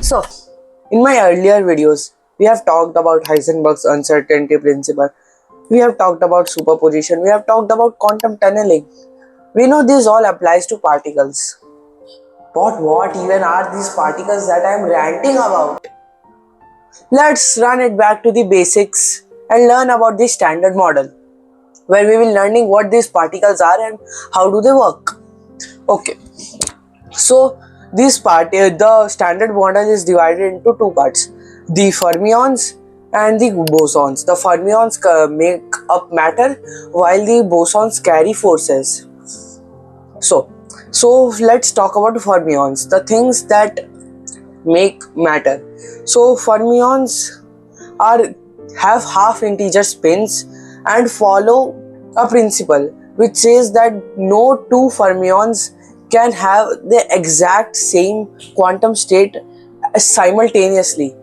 So, in my earlier videos, we have talked about Heisenberg's uncertainty principle. We have talked about superposition. We have talked about quantum tunneling. We know this all applies to particles. But what even are these particles that I am ranting about? Let's run it back to the basics and learn about the standard model, where we will learning what these particles are and how do they work. Okay, so the standard model is divided into two parts: the fermions and the bosons. The fermions make up matter, while the bosons carry forces. So, so let's talk about fermions, the things that make matter. So fermions are have half integer spins and follow a principle which says that no two fermions can have the exact same quantum state simultaneously.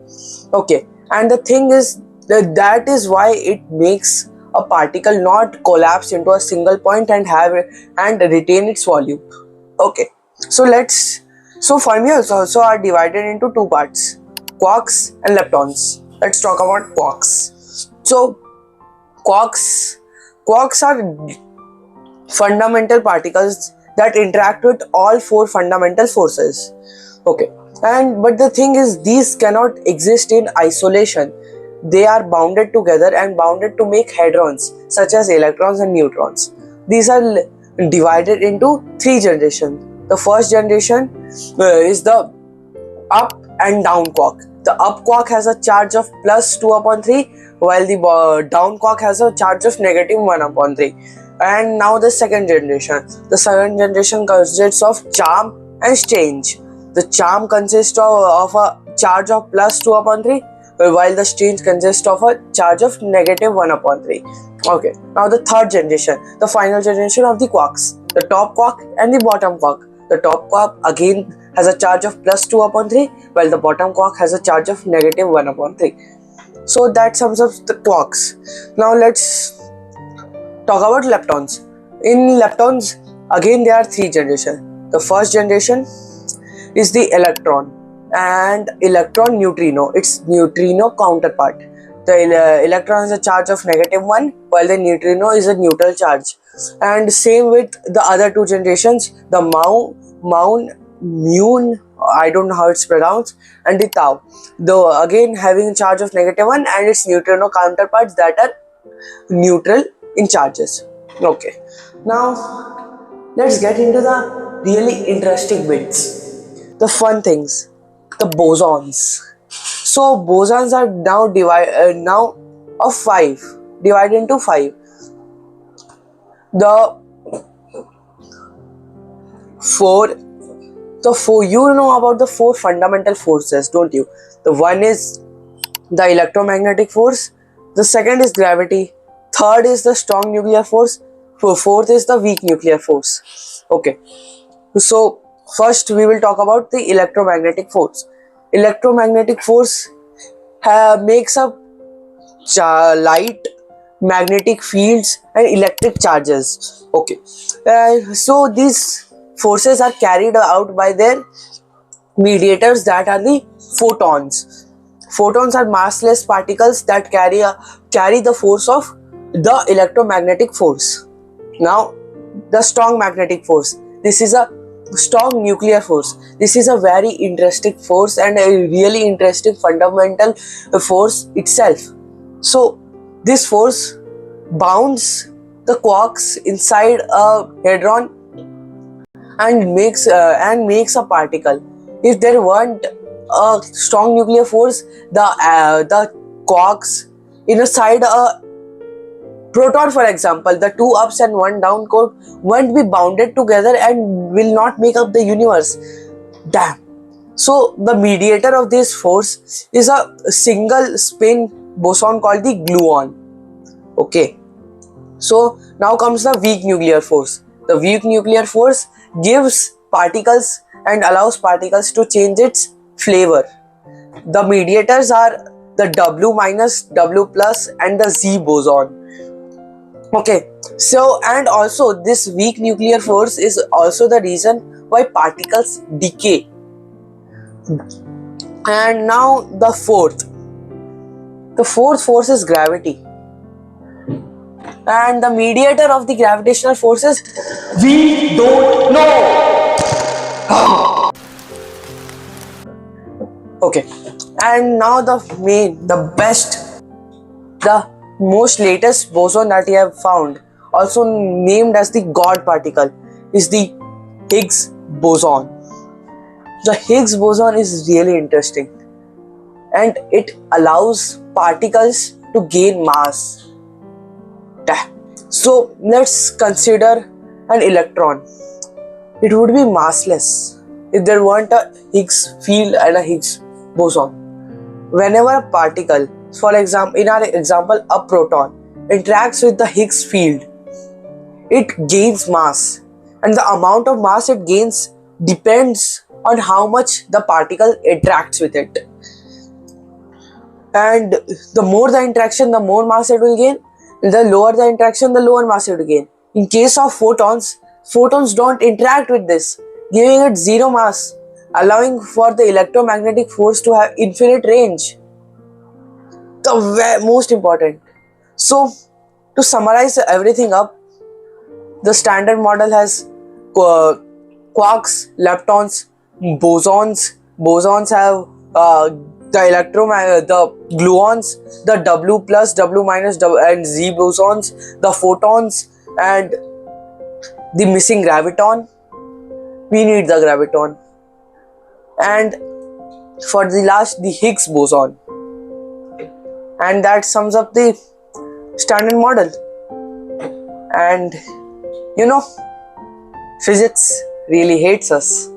Okay, and the thing is that is why it makes a particle not collapse into a single point and retain its volume. Okay, so fermions also are divided into two parts: quarks and leptons. Let's talk about quarks. So quarks quarks are fundamental particles that interact with all four fundamental forces. Okay, but the thing is, these cannot exist in isolation. They are bounded together and bounded to make hadrons, such as electrons and neutrons. These are divided into three generations. The first generation is the up and down quark. The up quark has a charge of plus 2 upon 3, while the down quark has a charge of negative 1 upon 3. And now the second generation. The second generation consists of charm and strange. The charm consists of a charge of plus 2 upon 3, while the strange consists of a charge of negative 1 upon 3. Okay, now the third generation, the final generation of the quarks. The top quark and the bottom quark. The top quark again has a charge of plus 2 upon 3, while the bottom quark has a charge of negative 1 upon 3. So that sums up the quarks. Now let's talk about leptons. In leptons, again there are three generations. The first generation is the electron and electron neutrino, its neutrino counterpart. The electron has a charge of negative 1, while the neutrino is a neutral charge. And same with the other two generations, the Mune, I don't know how it's pronounced, and the tau. Though again having a charge of negative 1 and its neutrino counterparts that are neutral in charges. Okay, now let's get into the really interesting bits, the fun things, the bosons. So bosons are now of 5, divided into 5. The four you know about the four fundamental forces, don't you? The one is the electromagnetic force, the second is gravity, third is the strong nuclear force, fourth is the weak nuclear force. Okay, so first we will talk about the electromagnetic force. Electromagnetic force makes up light, magnetic fields and electric charges. Okay, so these forces are carried out by their mediators, that are the photons. Photons are massless particles that carry the force of the electromagnetic force. Now the strong magnetic force, this is a strong nuclear force. This is a very interesting force and a really interesting fundamental force itself. So this force bounds the quarks inside a hadron and makes a particle. If there weren't a strong nuclear force, the quarks inside a proton, for example, the two ups and one down core won't be bounded together and will not make up the universe. Damn. So the mediator of this force is a single spin boson called the gluon. Okay. So now comes the weak nuclear force. The weak nuclear force gives particles and allows particles to change its flavor. The mediators are the W minus, W plus and the Z boson. Okay, so and also this weak nuclear force is also the reason why particles decay. And now the fourth. The fourth force is gravity. And the mediator of the gravitational forces, we don't know. Okay. And now the best, the most latest boson that we have found, also named as the God particle, is the Higgs boson. The Higgs boson is really interesting and it allows particles to gain mass. So let's consider an electron. It would be massless if there weren't a Higgs field and a Higgs boson. Whenever a particle, for example, in our example, a proton, interacts with the Higgs field, it gains mass, and the amount of mass it gains depends on how much the particle interacts with it. And the more the interaction, the more mass it will gain. The lower the interaction, the lower mass it will gain. In case of photons, photons don't interact with this, giving it zero mass, allowing for the electromagnetic force to have infinite range. The most important. So, to summarize everything up, the standard model has quarks, leptons, bosons. Bosons have the gluons, the W plus, W minus, and Z bosons, the photons, and the missing graviton. We need the graviton. And for the last, the Higgs boson. And that sums up the standard model. And physics really hates us.